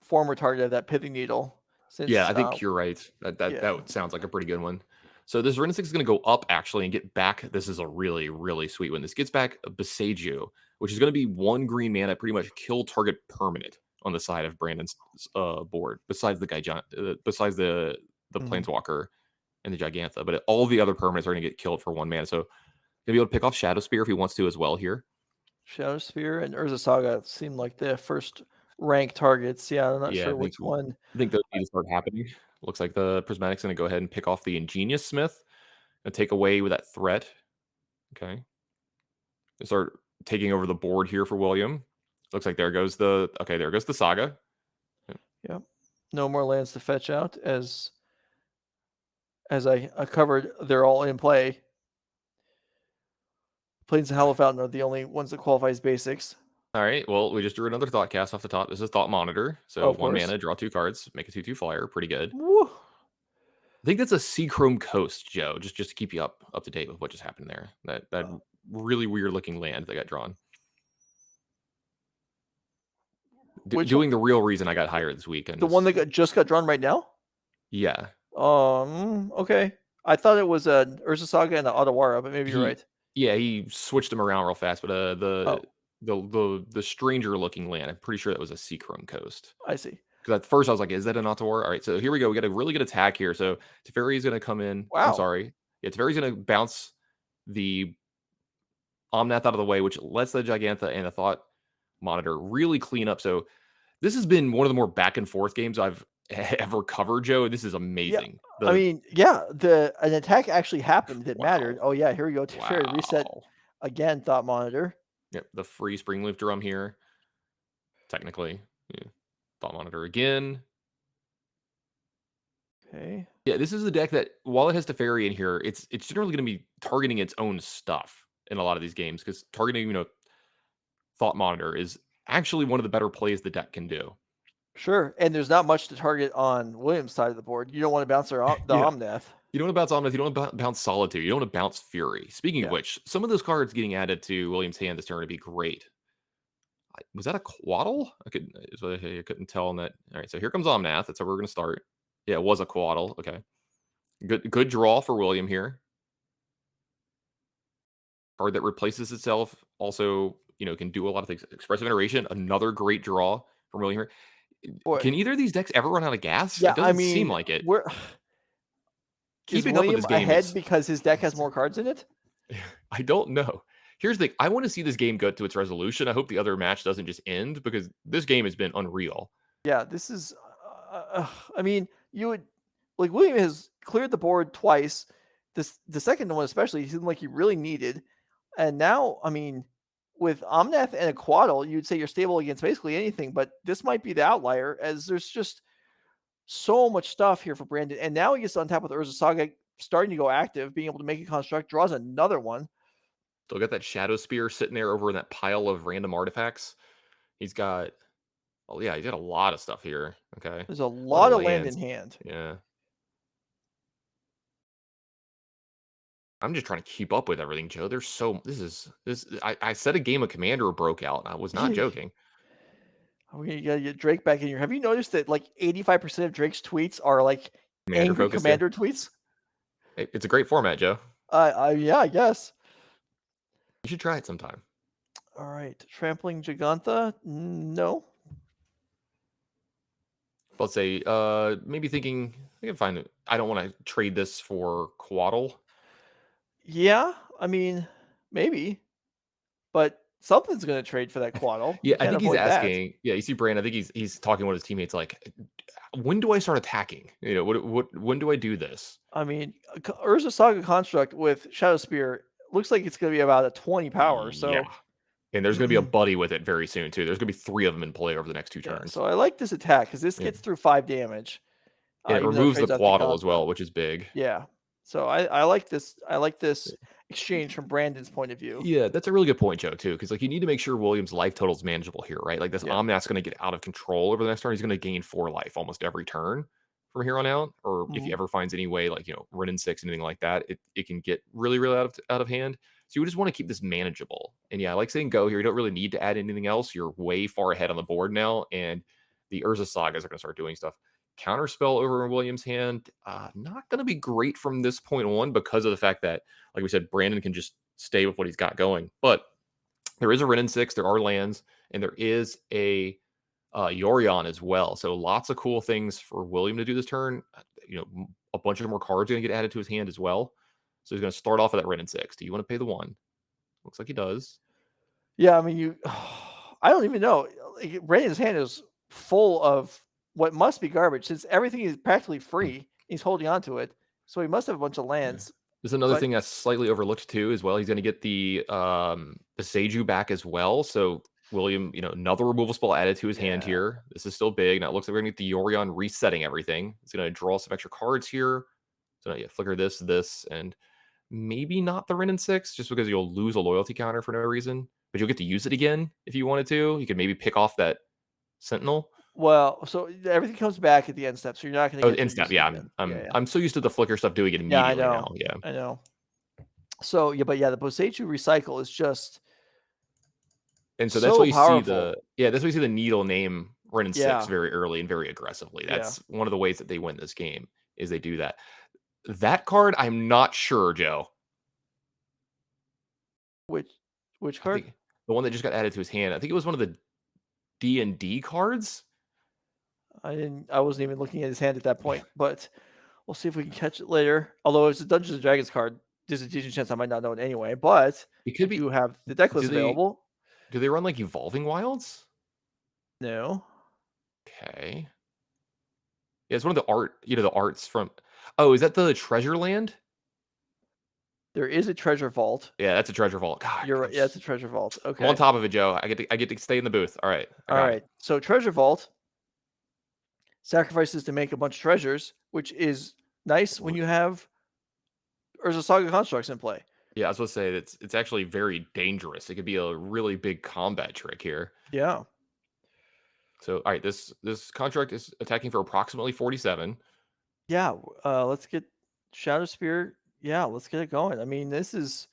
former target of that pithing needle. Since, Yeah, I think you're right. That sounds like a pretty good one. So this Ren 6 is going to go up actually and get back. This is a really, really sweet one. This gets back Beseiju, which is going to be 1 green mana, pretty much kill target permanent on the side of Brandon's board, besides the besides the Planeswalker and the Gigantha. But all the other permanents are going to get killed for 1 mana. So he'll be able to pick off Shadow Spear if he wants to as well here. Shadow Spear and Urza Saga seem like the first rank targets. Yeah, I'm not sure which one. I think those need to start happening. Looks like the Prismatic's going to go ahead and pick off the Ingenious Smith and take away with that threat. Okay. They start taking over the board here for William. Looks like there goes the Saga. Yep. No more lands to fetch out as I covered. They're all in play. Plains and Hollow Fountain are the only ones that qualify as basics. All right. Well, we just drew another Thought Cast off the top. This is Thought Monitor. So 1 mana, draw 2 cards, make a 2/2 flyer. Pretty good. Woo. I think that's a Seachrome Coast, Joe. Just to keep you up to date with what just happened there. That really weird looking land that got drawn. Doing the real reason I got hired this weekend. The one that just got drawn right now? Yeah. Okay. I thought it was a Urza Saga and an Otawara, but maybe you're right. Yeah, he switched them around real fast, but the stranger looking land, I'm pretty sure that was a Seachrome Coast. I see. Because at first I was like, is that an Otawara? All right, so here we go. We got a really good attack here. So Teferi's going to come in. Wow. I'm sorry. Yeah, Teferi's going to bounce the Omnath out of the way, which lets the Gigantha and the Thought Monitor really clean up. So this has been one of the more back and forth games I've ever cover, Joe. This is Yeah, amazing. I mean, yeah, an attack actually happened that mattered. Wow. Oh yeah, here we go. Teferi reset Wow. again. Thought monitor. Yep, the free spring loop drum here. Technically, yeah. Thought monitor again. Okay. Yeah, this is a deck that while it has Teferi in here, it's generally going to be targeting its own stuff in a lot of these games because targeting Thought monitor is actually one of the better plays the deck can do. Sure, and there's not much to target on Williams' side of the board. You don't want to bounce the Yeah. Omnath. You don't want to bounce Omnath, you don't want to bounce Solitude, you don't want to bounce Fury. Speaking of Yeah. which, some of those cards getting added to Williams' hand this turn would be great. Was that a Quaddle? I couldn't tell on that. All right, so here comes Omnath. That's how we're going to start. Yeah, it was a Quaddle. Okay. Good draw for William here. Card that replaces itself. Also, can do a lot of things. Expressive Iteration, another great draw from William here. Boy. Can either of these decks ever run out of gas? Yeah, It doesn't seem like it. Is Keeping up with William this game ahead is because his deck has more cards in it? I don't know. Here's the thing. I want to see this game go to its resolution. I hope the other match doesn't just end because this game has been unreal. Yeah, this is. I mean, you would like William has cleared the board twice. The second one especially, he seemed like he really needed, and now I mean, with Omnath and a Quaddle, you'd say you're stable against basically anything, but this might be the outlier as there's just so much stuff here for Brandon, and now he gets on top with Urza Saga starting to go active, being able to make a construct, draws another one. Still got that Shadow Spear sitting there over in that pile of random artifacts. He's got, oh yeah, he's got a lot of stuff here. Okay, There's a a lot of lot of land in lands. hand. Yeah. I'm just trying to keep up with everything, Joe. There's so this. I said a game of Commander broke out. I was not joking. You gotta get Drake back in here. Have you noticed that like 85% of Drake's tweets are like Commander angry focused, yeah. Commander tweets? It's a great format, Joe. Yeah, I guess. You should try it sometime. All right, trampling Giganta. No. Let's say, maybe thinking I can find it. I don't want to trade this for Quaddle. Yeah, I mean, maybe, but something's gonna trade for that Quaddle. Yeah, I Can't think he's avoid that. asking. Yeah, you see, Brand. I think he's talking with his teammates like, when do I start attacking? When do I do this? I mean, Urza Saga construct with Shadow Spear looks like it's gonna be about a 20 power. Yeah, So and there's gonna be a buddy with it very soon too. There's gonna be 3 of them in play over the next 2 yeah, turns. so I like this attack because this gets through 5 damage. And it Even though it removes the trades out Quaddle as Giganta. well, which is big. Yeah. So I like this. I like this exchange from Brandon's point of view. Yeah, that's a really good point, Joe, too, because you need to make sure Williams' life total is manageable here, right? Like this Omnath's going to get out of control over the next turn. He's going to gain 4 life almost every turn from here on out. Or if he ever finds any way, Rin and 6, anything like that, it can get really, really out of hand. So you just want to keep this manageable. And yeah, I like saying go here. You don't really need to add anything else. You're way far ahead on the board now, and the Urza Sagas are going to start doing stuff. Counterspell over in Williams' hand, not going to be great from this point on because of the fact that, like we said, Brandon can just stay with what he's got going. But there is a Rin and 6, there are lands, and there is a Yorion as well. So lots of cool things for William to do this turn. A bunch of more cards are going to get added to his hand as well. So he's going to start off with that Rin and 6. Do you want to pay the 1? Looks like he does. Yeah, I mean, I don't even know. Brandon's hand is full of what must be garbage since everything is practically free. He's holding on to it. So he must have a bunch of lands. There's another thing that's slightly overlooked too as well. He's going to get the Seiju back as well. So William, another removal spell added to his hand here. This is still big. Now it looks like we're going to get the Yorion resetting everything. It's going to draw some extra cards here. So flicker this, and maybe not the Rin and 6, just because you'll lose a loyalty counter for no reason. But you'll get to use it again if you wanted to. You could maybe pick off that Sentinel. Well, so everything comes back at the end step, so you're not going to get end step. Yeah, I'm so used to the flicker stuff doing it immediately now. Yeah, I know. So but the Boseiju recycle is just, and so that's why you powerful. that's why you see the needle name Rin and 6 very early and very aggressively. That's one of the ways that they win this game is they do that. That card, I'm not sure, Joe. Which card? The one that just got added to his hand. I think it was one of the D&D cards. I wasn't even looking at his hand at that point, but we'll see if we can catch it later. Although it's a Dungeons and Dragons card, there's a decent chance I might not know it anyway. But it could be. You have the deck list available. Do they run Evolving Wilds? No. Okay. Yeah, it's one of the the arts from. Oh, is that the treasure land? There is a treasure vault. Yeah, that's a treasure vault. God, You're right. Yeah, it's a treasure vault. I'm on Okay. top of it, Joe. I get to stay in the booth. All right, I All got it. right. So treasure vault sacrifices to make a bunch of treasures, which is nice when you have Urza Saga constructs in play. Yeah, I was supposed to say it's actually very dangerous. It could be a really big combat trick here. Yeah. So, all right, this contract is attacking for approximately 47. Yeah. Let's get Shadow Spear. Yeah, let's get it going. I mean, this is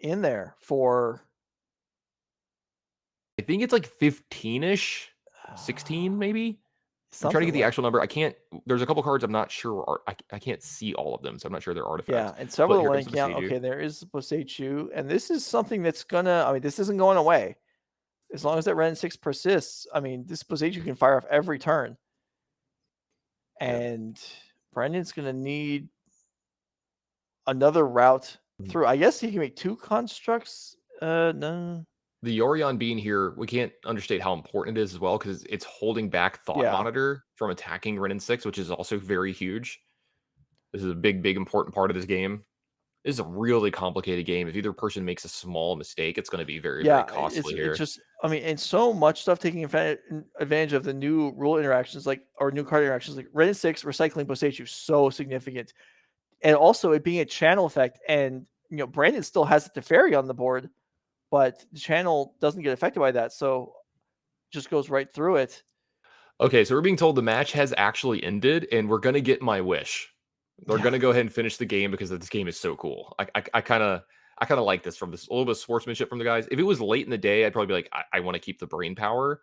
in there for. I think it's like 15-ish, 16 maybe. I'm trying to get the Like, actual number. I can't. There's a couple cards I'm not sure. I can't see all of them, so I'm not sure they're artifacts. yeah, and several But of the here land comes the count. Seiju. Okay, there is Boseiju, and this is something that's gonna. I mean, this isn't going away as long as that Ren 6 persists. I mean, this Boseiju can fire off every turn, Yep. and Brandon's gonna need another route through. I guess he can make 2 constructs. No. The Yorion being here, we can't understate how important it is as well because it's holding back Thought Yeah. Monitor from attacking Ren 6, which is also very huge. This is a big important part of this game. This is a really complicated game. If either person makes a small mistake, it's going to be very, very costly here. It's just, I mean, and so much stuff taking advantage of the new rule interactions, or new card interactions, like Ren 6 recycling Boseiju, so significant. And also it being a channel effect, and Brandon still has the Teferi on the board, but the channel doesn't get affected by that, so just goes right through it. Okay, so we're being told the match has actually ended, and we're gonna get my wish. They're gonna go ahead and finish the game because this game is so cool. I kind of like this from this a little bit of sportsmanship from the guys. If it was late in the day, I'd probably be like, I want to keep the brain power.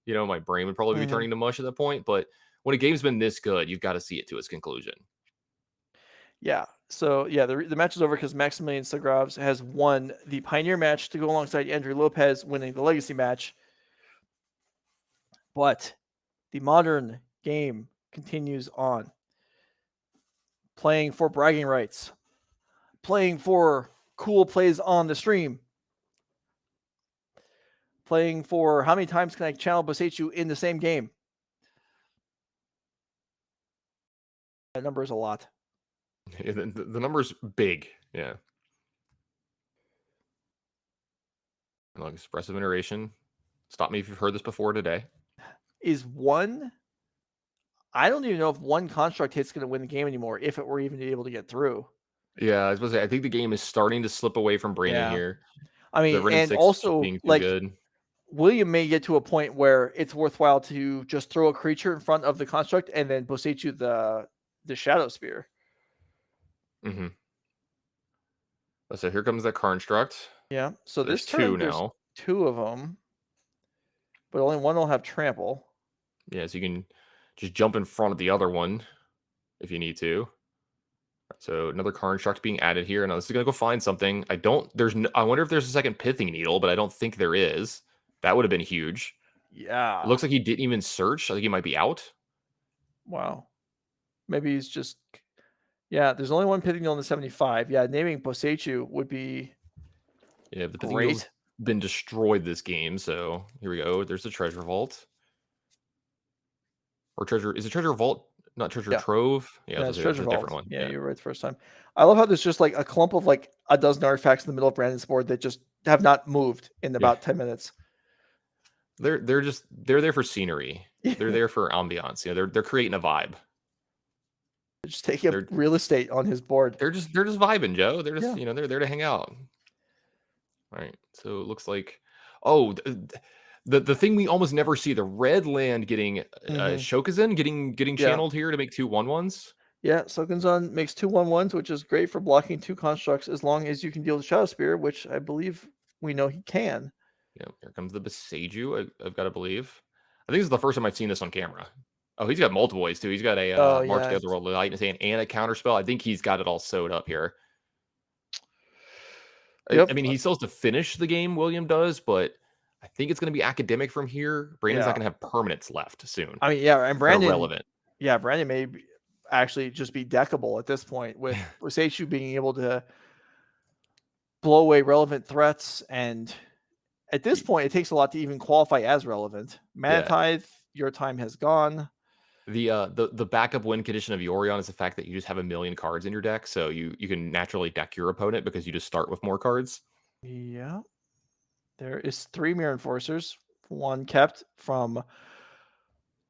My brain would probably be turning to mush at that point. But when a game's been this good, you've got to see it to its conclusion. Yeah. So the match is over because Maximillian Sagraves has won the Pioneer match to go alongside Andrew Lopez winning the Legacy match. But the modern game continues on. Playing for bragging rights. Playing for cool plays on the stream. Playing for how many times can I channel Boseiju in the same game? That number is a lot. Yeah, the number's big. Yeah. Long expressive iteration. Stop me if you've heard this before today. I don't even know if one construct hit's going to win the game anymore, if it were even able to get through. Yeah, I was supposed to say, I think the game is starting to slip away from Brandon here. I mean, and also, being too good. William may get to a point where it's worthwhile to just throw a creature in front of the construct and then Boseiju the Shadow Spear. Mm-hmm. So here comes the construct. Yeah. So this turn, turn, there's 2 of them, but only one will have trample. Yeah, so you can just jump in front of the other one if you need to. So another construct being added here. Now this is gonna go find something. I wonder if there's a second pithing needle, but I don't think there is. That would have been huge. Yeah. It looks like he didn't even search. I think he might be out. Wow. Maybe he's just. Yeah, there's only one pithing needle in the 75. Yeah, naming Boseiju would be. Yeah, the pithing needle's been destroyed this game. So here we go. There's the treasure vault. Or treasure. Is it treasure vault? Not treasure trove? Yeah, it's treasure vault. Different one. Yeah, you're right the first time. I love how there's just like a clump of like a dozen artifacts in the middle of Brandon's board that just have not moved in about 10 minutes. They're there for scenery. They're there for ambiance. They're creating a vibe. They're just taking up real estate on his board. They're just vibing, Joe. They're just they're there to hang out. All right. So it looks like the thing we almost never see, the red land getting Shokuzen getting channeled here to make 2 1/1s. Yeah, Shokuzen makes 2 1/1s, which is great for blocking 2 constructs as long as you can deal the Shadow Spear, which I believe we know he can. Yeah, here comes the Boseiju, I've got to believe. I think this is the first time I've seen this on camera. Oh, he's got multiple ways too. He's got a March the Otherworld Light in his hand and a counterspell. I think he's got it all sewed up here. Yep. I mean, he still has to finish the game, William does, but I think it's going to be academic from here. Brandon's not going to have permanents left soon. I mean, and Brandon relevant. Yeah, Brandon may actually just be deckable at this point with Boseiju being able to blow away relevant threats, and at this point, it takes a lot to even qualify as relevant. Mana Tithe, your time has gone. The backup win condition of Yorion is the fact that you just have a million cards in your deck, so you can naturally deck your opponent because you just start with more cards. Yeah. There is 3 Mirror Enforcers, 1 kept from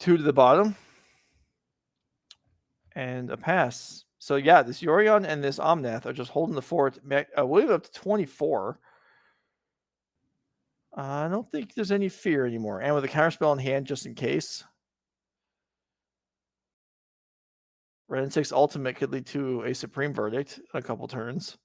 2 to the bottom, and a pass. So yeah, this Yorion and this Omnath are just holding the fort. We'll up to 24. I don't think there's any fear anymore. And with a counterspell in hand, just in case. Red and 6 ultimate could lead to a Supreme Verdict in a couple turns.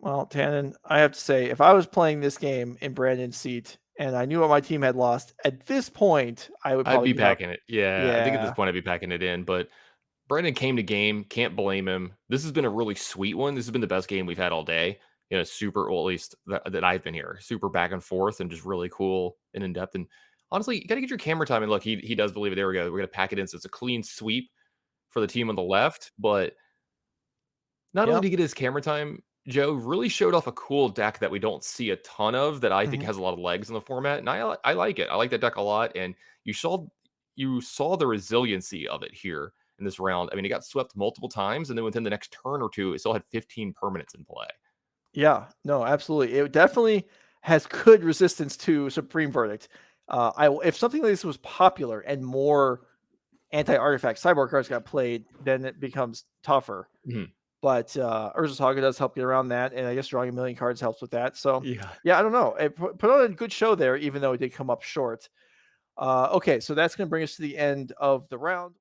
Well, Tannen, I have to say, if I was playing this game in Brandon's seat and I knew what my team had lost, at this point, I would I'd probably be give up. packing it. Yeah, I think at this Yeah. point I'd be packing it in, but Brandon came to game, can't blame him. This has been a really sweet one. This has been the best game we've had all day. You know, super, well, at least that I've been here. Super back and forth and just really cool and in depth. And honestly, you got to get your camera time. And look, he does believe it. There we go. We're going to pack it in. So it's a clean sweep for the team on the left. But not only Yep. did he get his camera time, Joe really showed off a cool deck that we don't see a ton of that I think Mhm. has a lot of legs in the format. And I like it. I like that deck a lot. And you saw the resiliency of it here in this round. I mean, it got swept multiple times, and then within the next turn or two, it still had 15 permanents in play. Yeah. No, absolutely. It definitely has good resistance to Supreme Verdict. If something like this was popular and more anti-artifact cyborg cards got played, then it becomes tougher. Mhm. But Urza's Saga does help get around that, and I guess drawing a million cards helps with that. So Yeah. yeah, I don't know. It put on a good show there, even though it did come up short. Okay, so that's going to bring us to the end of the round.